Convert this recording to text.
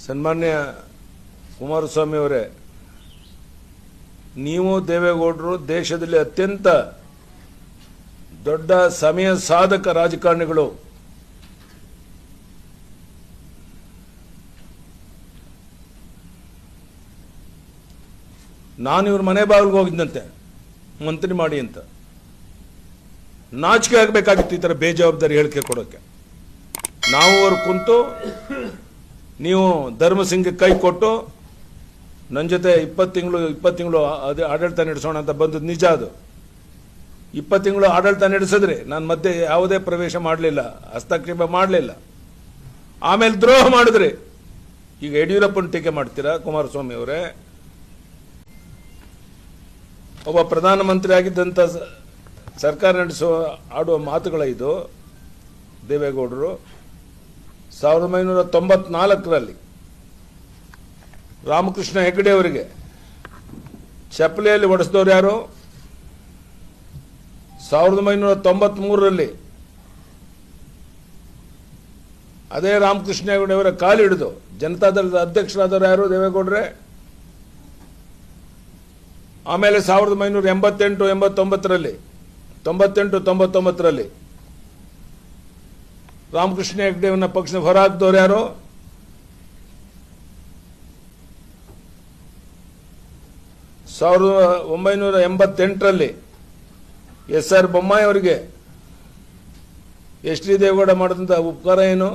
ಸನ್ಮಾನ್ಯ ಕುಮಾರಸ್ವಾಮಿ ಅವರೇ, ನೀವು ದೇವೇಗೌಡರು ದೇಶದಲ್ಲಿ ಅತ್ಯಂತ ದೊಡ್ಡ ಸಮಯ ಸಾಧಕ ರಾಜಕಾರಣಿಗಳು. ನಾನು ಇವ್ರ ಮನೆ ಬಾಗಿಲಿಗೆ ಹೋಗಿದ್ದಂತೆ ಮಂತ್ರಿ ಮಾಡಿ ಅಂತ. ನಾಚಿಕೆ ಆಗಬೇಕಾಗಿತ್ತು ಈ ಥರ ಬೇಜವಾಬ್ದಾರಿ ಹೇಳಿಕೆ ಕೊಡೋಕ್ಕೆ. ನಾವು ಅವ್ರು ಕುಂತು ನೀವು ಧರ್ಮಸಿಂಗ್ಗೆ ಕೈ ಕೊಟ್ಟು ನನ್ನ ಜೊತೆ 20 ತಿಂಗಳು ಅದೇ ಆಡಳಿತ ನಡೆಸೋಣ ಅಂತ ಬಂದದ್ದು ನಿಜ. ಅದು 20 ತಿಂಗಳು ಆಡಳಿತ ನಡೆಸಿದ್ರೆ ನಾನು ಮಧ್ಯೆ ಯಾವುದೇ ಪ್ರವೇಶ ಮಾಡಲಿಲ್ಲ, ಹಸ್ತಕ್ಷೇಪ ಮಾಡಲಿಲ್ಲ. ಆಮೇಲೆ ದ್ರೋಹ ಮಾಡಿದ್ರಿ. ಈಗ ಯಡಿಯೂರಪ್ಪನ ಟೀಕೆ ಮಾಡ್ತೀರಾ ಕುಮಾರಸ್ವಾಮಿ ಅವರೇ? ಒಬ್ಬ ಪ್ರಧಾನಮಂತ್ರಿ ಆಗಿದ್ದಂಥ ಸರ್ಕಾರ ನಡೆಸುವ ಆಡುವ ಮಾತುಗಳ ಇದು. ದೇವೇಗೌಡರು 1994ರಲ್ಲಿ ರಾಮಕೃಷ್ಣ ಹೆಗಡೆ ಅವರಿಗೆ ಚಪ್ಪಲಿಯಲ್ಲಿ ಹೊಡೆಸಿದವರು ಯಾರು? 1993ರಲ್ಲಿ ಅದೇ ರಾಮಕೃಷ್ಣ ಹೆಗಡೆ ಅವರ ಕಾಲಿಡಿದು ಜನತಾದಳದ ಅಧ್ಯಕ್ಷರಾದವರು ಯಾರು? ದೇವೇಗೌಡರೇ. ಆಮೇಲೆ 1988-89ರಲ್ಲಿ 98-99ರಲ್ಲಿ ರಾಮಕೃಷ್ಣ ಹೆಗಡೆಯವನ್ನ ಪಕ್ಷದ ಹೊರಹಾಕಿದವರು ಯಾರು? 1988ರಲ್ಲಿ ಎಸ್ ಆರ್ ಬೊಮ್ಮಾಯಿ ಅವರಿಗೆ ಎಚ್ ಡಿ ದೇವೇಗೌಡ ಮಾಡಿದಂಥ ಉಪಕಾರ ಏನು?